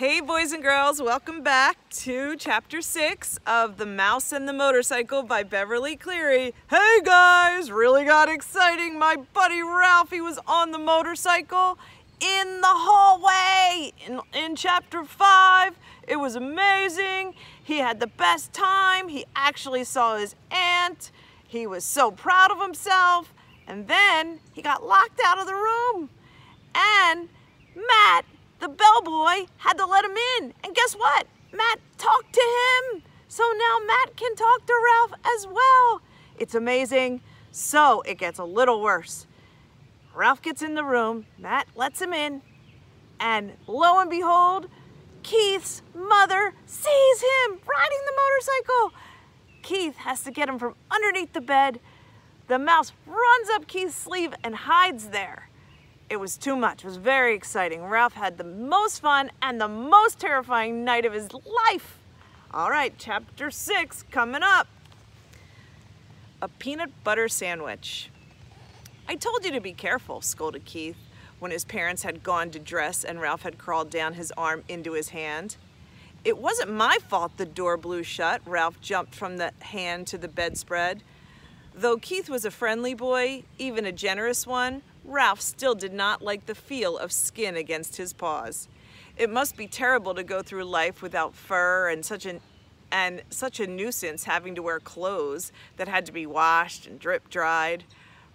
Hey boys and girls, welcome back to chapter 6 of The Mouse and the Motorcycle by Beverly Cleary. Hey guys, really got exciting. My buddy Ralphie was on the motorcycle in the hallway in chapter 5. It was amazing. He had the best time. He actually saw his aunt. He was so proud of himself. And then he got locked out of the room. And Matt, the bellboy, had to let him in. And guess what? Matt talked to him. So now Matt can talk to Ralph as well. It's amazing. So it gets a little worse. Ralph gets in the room. Matt lets him in. And lo and behold, Keith's mother sees him riding the motorcycle. Keith has to get him from underneath the bed. The mouse runs up Keith's sleeve and hides there. It was too much. It was very exciting. Ralph had the most fun and the most terrifying night of his life. All right, chapter 6 coming up. A peanut butter sandwich. I told you to be careful, scolded Keith when his parents had gone to dress and Ralph had crawled down his arm into his hand. It wasn't my fault the door blew shut. Ralph jumped from the hand to the bedspread. Though Keith was a friendly boy, even a generous one, Ralph still did not like the feel of skin against his paws. It must be terrible to go through life without fur and such a nuisance having to wear clothes that had to be washed and drip dried.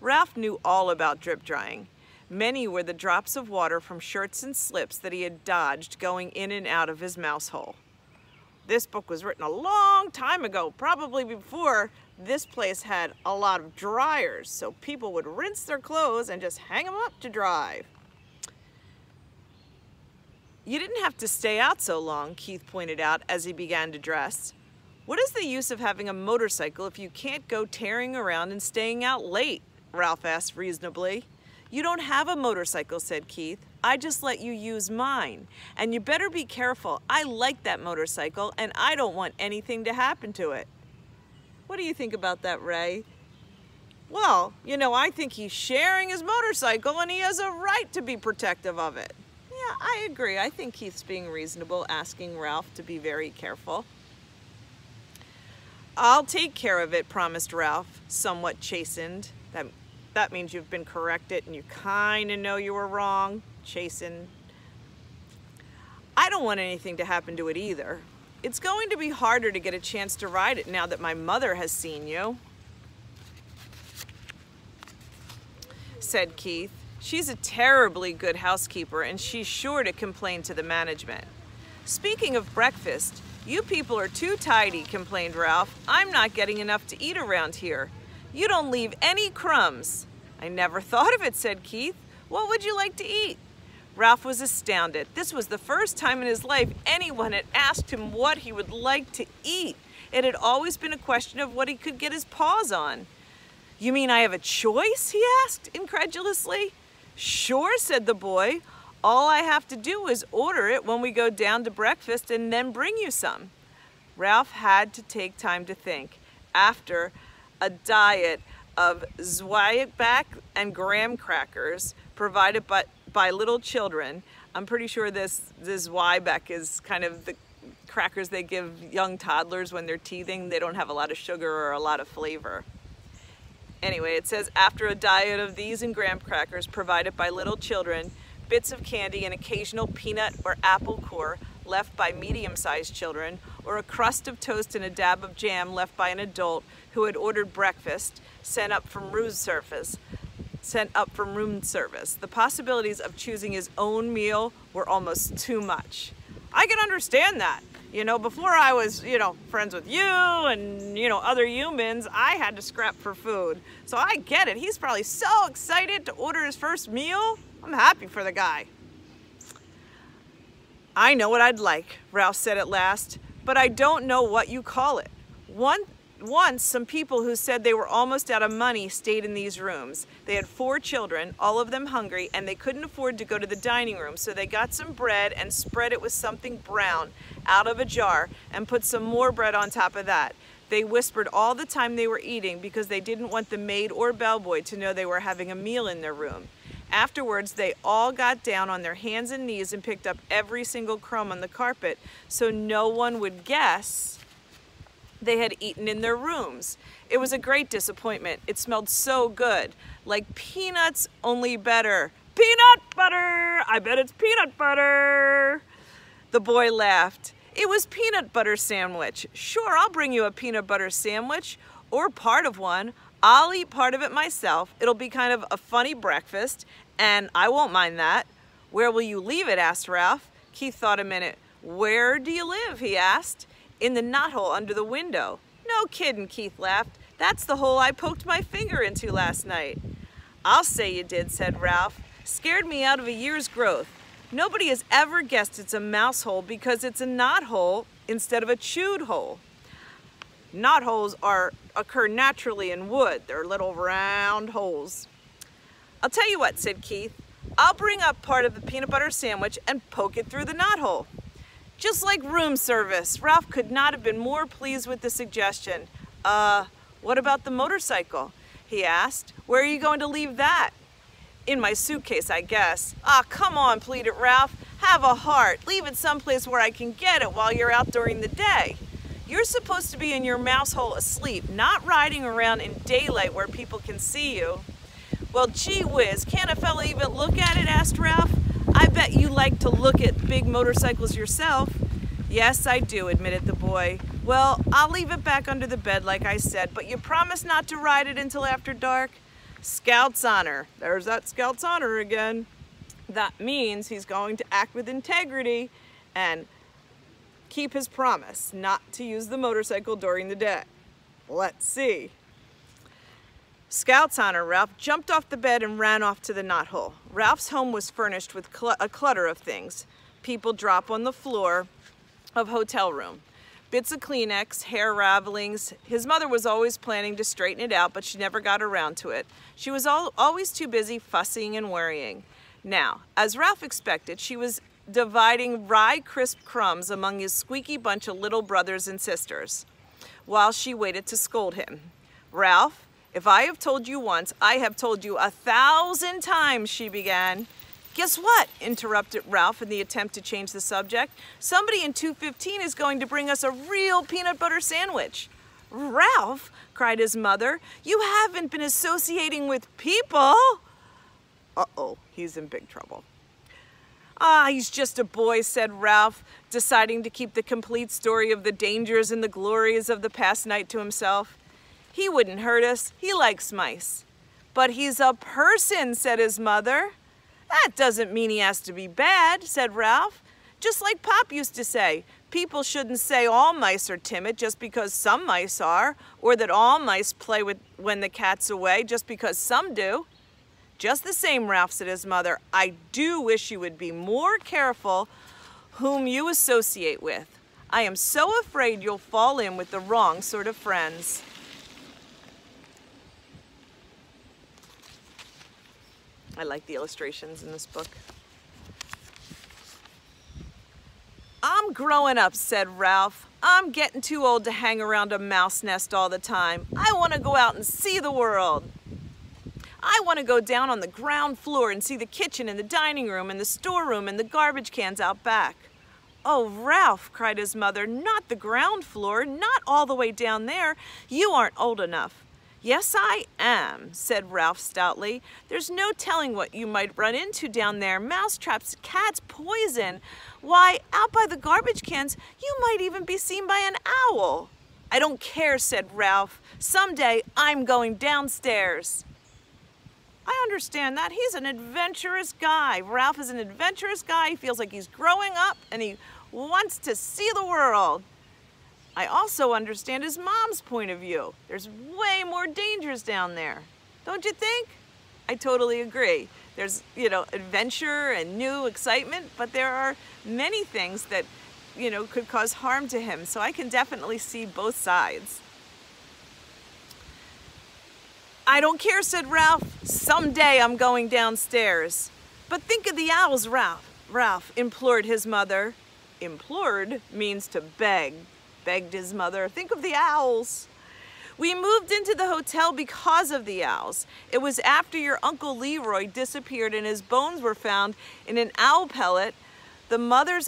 Ralph knew all about drip drying. Many were the drops of water from shirts and slips that he had dodged going in and out of his mouse hole. This book was written a long time ago, probably before this place had a lot of dryers, so people would rinse their clothes and just hang them up to dry. You didn't have to stay out so long, Keith pointed out as he began to dress. What is the use of having a motorcycle if you can't go tearing around and staying out late? Ralph asked reasonably. You don't have a motorcycle, said Keith. I just let you use mine. And you better be careful. I like that motorcycle and I don't want anything to happen to it. What do you think about that, Ray? Well, you know, I think he's sharing his motorcycle and he has a right to be protective of it. Yeah, I agree. I think Keith's being reasonable, asking Ralph to be very careful. I'll take care of it, promised Ralph, somewhat chastened. That means you've been corrected and you kind of know you were wrong. Chastened. I don't want anything to happen to it either. It's going to be harder to get a chance to ride it now that my mother has seen you, said Keith. She's a terribly good housekeeper and she's sure to complain to the management. Speaking of breakfast, you people are too tidy, complained Ralph. I'm not getting enough to eat around here. You don't leave any crumbs. I never thought of it, said Keith. What would you like to eat? Ralph was astounded. This was the first time in his life anyone had asked him what he would like to eat. It had always been a question of what he could get his paws on. You mean I have a choice? He asked incredulously. Sure, said the boy. All I have to do is order it when we go down to breakfast and then bring you some. Ralph had to take time to think. After a diet of Zwieback and graham crackers provided by little children. I'm pretty sure this Zwieback is kind of the crackers they give young toddlers when they're teething. They don't have a lot of sugar or a lot of flavor. Anyway, it says, after a diet of these and graham crackers provided by little children, bits of candy and occasional peanut or apple core left by medium-sized children, or a crust of toast and a dab of jam left by an adult who had ordered breakfast, sent up from room service. The possibilities of choosing his own meal were almost too much. I can understand that. You know, before I was, friends with you and, other humans, I had to scrap for food. So I get it. He's probably so excited to order his first meal. I'm happy for the guy. I know what I'd like, Ralph said at last, but I don't know what you call it. Once, some people who said they were almost out of money stayed in these rooms. They had 4 children, all of them hungry, and they couldn't afford to go to the dining room, so they got some bread and spread it with something brown out of a jar and put some more bread on top of that. They whispered all the time they were eating because they didn't want the maid or bellboy to know they were having a meal in their room. Afterwards, they all got down on their hands and knees and picked up every single crumb on the carpet so no one would guess they had eaten in their rooms. It was a great disappointment. It smelled so good, like peanuts, only better. Peanut butter! I bet it's peanut butter! The boy laughed. It was peanut butter sandwich. Sure, I'll bring you a peanut butter sandwich, or part of one. I'll eat part of it myself. It'll be kind of a funny breakfast, and I won't mind that. Where will you leave it? Asked Ralph. Keith thought a minute. Where do you live? He asked. In the knothole under the window. No kidding, Keith laughed. That's the hole I poked my finger into last night. I'll say you did, said Ralph. Scared me out of a year's growth. Nobody has ever guessed it's a mouse hole because it's a knothole instead of a chewed hole. Knotholes occur naturally in wood. They're little round holes. I'll tell you what, said Keith. I'll bring up part of the peanut butter sandwich and poke it through the knothole. Just like room service. Ralph could not have been more pleased with the suggestion. What about the motorcycle? He asked. Where are you going to leave that? In my suitcase, I guess. Ah, come on, pleaded Ralph. Have a heart. Leave it someplace where I can get it while you're out during the day. You're supposed to be in your mouse hole asleep, not riding around in daylight where people can see you. Well, gee whiz, can't a fella even look at it? Asked Ralph. I bet you like to look at big motorcycles yourself. Yes, I do, admitted the boy. Well, I'll leave it back under the bed like I said, but you promise not to ride it until after dark? Scout's honor. There's that Scout's honor again. That means he's going to act with integrity and keep his promise not to use the motorcycle during the day. Let's see. Scout's honor, Ralph jumped off the bed and ran off to the knothole. Ralph's home was furnished with a clutter of things. People drop on the floor of hotel room. Bits of Kleenex, hair ravelings. His mother was always planning to straighten it out, but she never got around to it. She was always too busy fussing and worrying. Now, as Ralph expected, she was dividing rye crisp crumbs among his squeaky bunch of little brothers and sisters, while she waited to scold him. Ralph, if I have told you once, I have told you 1,000 times, she began. Guess what? Interrupted Ralph in the attempt to change the subject. Somebody in 215 is going to bring us a real peanut butter sandwich. Ralph, cried his mother, you haven't been associating with people. Uh-oh, he's in big trouble. Ah, he's just a boy, said Ralph, deciding to keep the complete story of the dangers and the glories of the past night to himself. He wouldn't hurt us. He likes mice. But he's a person, said his mother. That doesn't mean he has to be bad, said Ralph. Just like Pop used to say, people shouldn't say all mice are timid just because some mice are, or that all mice play when the cat's away just because some do. Just the same, Ralph, said his mother, I do wish you would be more careful whom you associate with. I am so afraid you'll fall in with the wrong sort of friends. I like the illustrations in this book. I'm growing up, said Ralph. I'm getting too old to hang around a mouse nest all the time. I want to go out and see the world. I want to go down on the ground floor and see the kitchen and the dining room and the storeroom and the garbage cans out back. Oh, Ralph, cried his mother, not the ground floor, not all the way down there. You aren't old enough. Yes, I am, said Ralph stoutly. There's no telling what you might run into down there. Mousetraps, cats, poison. Why, out by the garbage cans, you might even be seen by an owl. I don't care, said Ralph. Someday I'm going downstairs. I understand that. He's an adventurous guy. Ralph is an adventurous guy. He feels like he's growing up and he wants to see the world. I also understand his mom's point of view. There's way more dangers down there. Don't you think? I totally agree. There's, adventure and new excitement, but there are many things that, could cause harm to him. So I can definitely see both sides. I don't care, said Ralph. Someday I'm going downstairs. But think of the owls, Ralph implored his mother. Implored means to beg, begged his mother. Think of the owls. We moved into the hotel because of the owls. It was after your Uncle Leroy disappeared and his bones were found in an owl pellet. The mother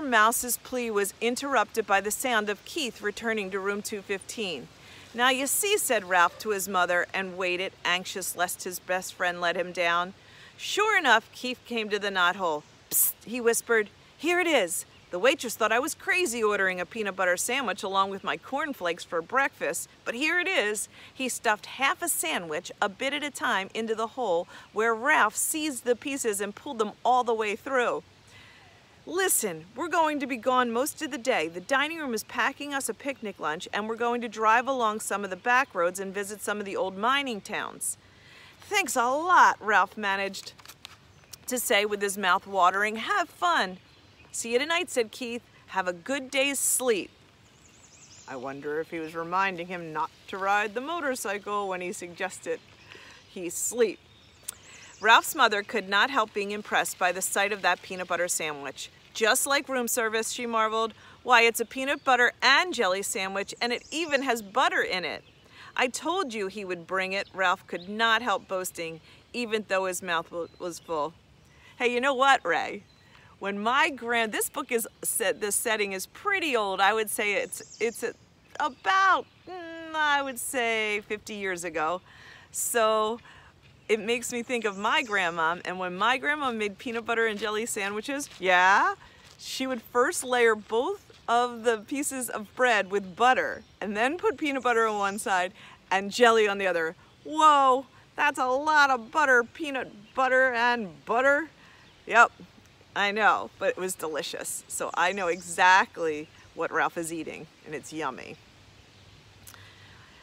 mouse's plea was interrupted by the sound of Keith returning to room 215. Now you see, said Ralph to his mother, and waited, anxious lest his best friend let him down. Sure enough, Keith came to the knothole. Psst, he whispered, here it is. The waitress thought I was crazy ordering a peanut butter sandwich along with my cornflakes for breakfast, but here it is. He stuffed half a sandwich, a bit at a time, into the hole where Ralph seized the pieces and pulled them all the way through. Listen, we're going to be gone most of the day. The dining room is packing us a picnic lunch, and we're going to drive along some of the back roads and visit some of the old mining towns. Thanks a lot, Ralph managed to say with his mouth watering. Have fun. See you tonight, said Keith. Have a good day's sleep. I wonder if he was reminding him not to ride the motorcycle when he suggested he sleep. Ralph's mother could not help being impressed by the sight of that peanut butter sandwich. Just like room service, she marveled. Why, it's a peanut butter and jelly sandwich, and it even has butter in it. I told you he would bring it, Ralph could not help boasting, even though his mouth was full. Hey, you know what, Ray? When this book is set, this setting is pretty old. I would say it's about, I would say 50 years ago. So it makes me think of my grandma, and when my grandma made peanut butter and jelly sandwiches, yeah, she would first layer both of the pieces of bread with butter and then put peanut butter on one side and jelly on the other. Whoa, that's a lot of butter, peanut butter and butter. Yep, I know, but it was delicious. So I know exactly what Ralph is eating, and it's yummy.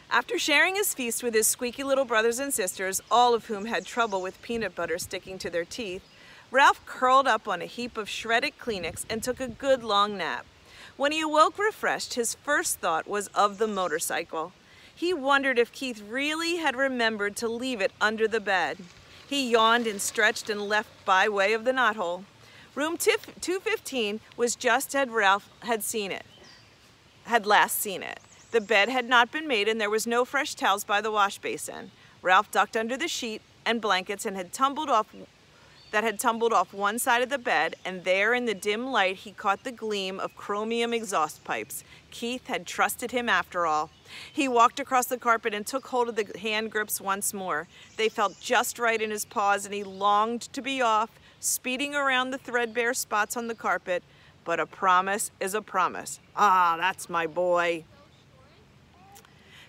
After sharing his feast with his squeaky little brothers and sisters, all of whom had trouble with peanut butter sticking to their teeth, Ralph curled up on a heap of shredded Kleenex and took a good long nap. When he awoke refreshed, his first thought was of the motorcycle. He wondered if Keith really had remembered to leave it under the bed. He yawned and stretched and left by way of the knothole. Room 215 was just as Ralph had last seen it. The bed had not been made and there was no fresh towels by the wash basin. Ralph ducked under the sheet and blankets and had tumbled off one side of the bed, and there in the dim light he caught the gleam of chromium exhaust pipes. Keith had trusted him after all. He walked across the carpet and took hold of the hand grips once more. They felt just right in his paws and he longed to be off, speeding around the threadbare spots on the carpet. But a promise is a promise. Ah, that's my boy.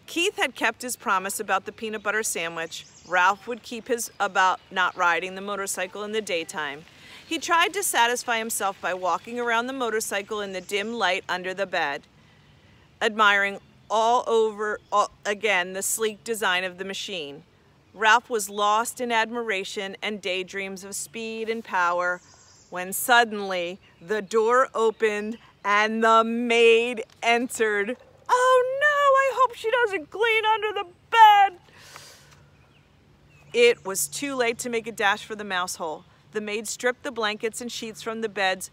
Keith had kept his promise about the peanut butter sandwich. Ralph would keep his about not riding the motorcycle in the daytime. He tried to satisfy himself by walking around the motorcycle in the dim light under the bed, admiring again the sleek design of the machine. Ralph was lost in admiration and daydreams of speed and power when suddenly the door opened and the maid entered. Oh no, I hope she doesn't clean under the bed. It was too late to make a dash for the mouse hole. The maid stripped the blankets and sheets from the beds,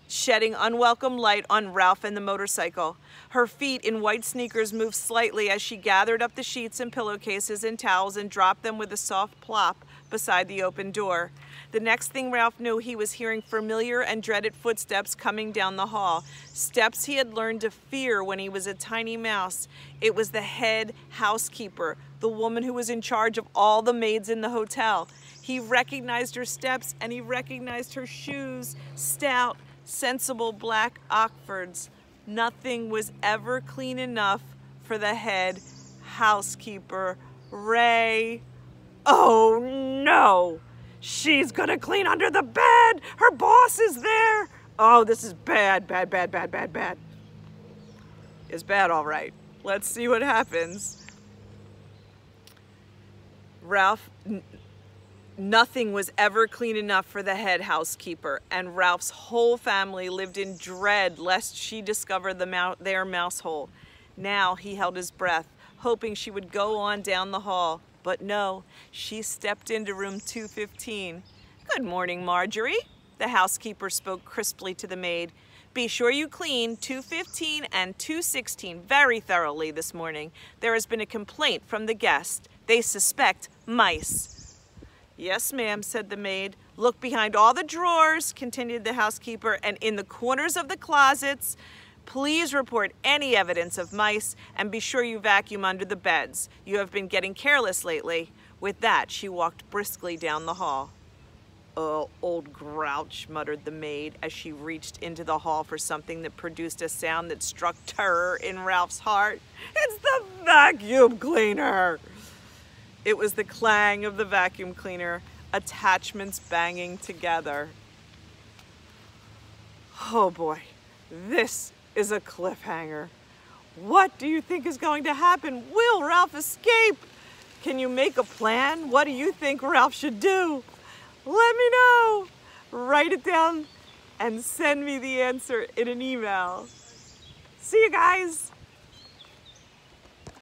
shedding unwelcome light on Ralph and the motorcycle. Her feet in white sneakers moved slightly as she gathered up the sheets and pillowcases and towels and dropped them with a soft plop beside the open door. The next thing Ralph knew, he was hearing familiar and dreaded footsteps coming down the hall, steps he had learned to fear when he was a tiny mouse. It was the head housekeeper, the woman who was in charge of all the maids in the hotel. He recognized her steps and he recognized her shoes, stout, sensible black Oxfords. Nothing was ever clean enough for the head housekeeper. Ray. Oh no! She's gonna clean under the bed! Her boss is there! Oh, this is bad, bad, bad, bad, bad, bad. It's bad, all right. Let's see what happens. Ralph, nothing was ever clean enough for the head housekeeper, and Ralph's whole family lived in dread lest she discover their mouse hole. Now he held his breath, hoping she would go on down the hall. But no, she stepped into room 215. Good morning, Marjorie. The housekeeper spoke crisply to the maid. Be sure you clean 215 and 216 very thoroughly this morning. There has been a complaint from the guest. They suspect mice. Yes, ma'am, said the maid. Look behind all the drawers, continued the housekeeper, and in the corners of the closets. Please report any evidence of mice and be sure you vacuum under the beds. You have been getting careless lately. With that, she walked briskly down the hall. Oh, old grouch, muttered the maid as she reached into the hall for something that produced a sound that struck terror in Ralph's heart. It's the vacuum cleaner! It was the clang of the vacuum cleaner, attachments banging together. Oh boy, this is a cliffhanger. What do you think is going to happen? Will Ralph escape? Can you make a plan? What do you think Ralph should do? Let me know. Write it down and send me the answer in an email. See you guys.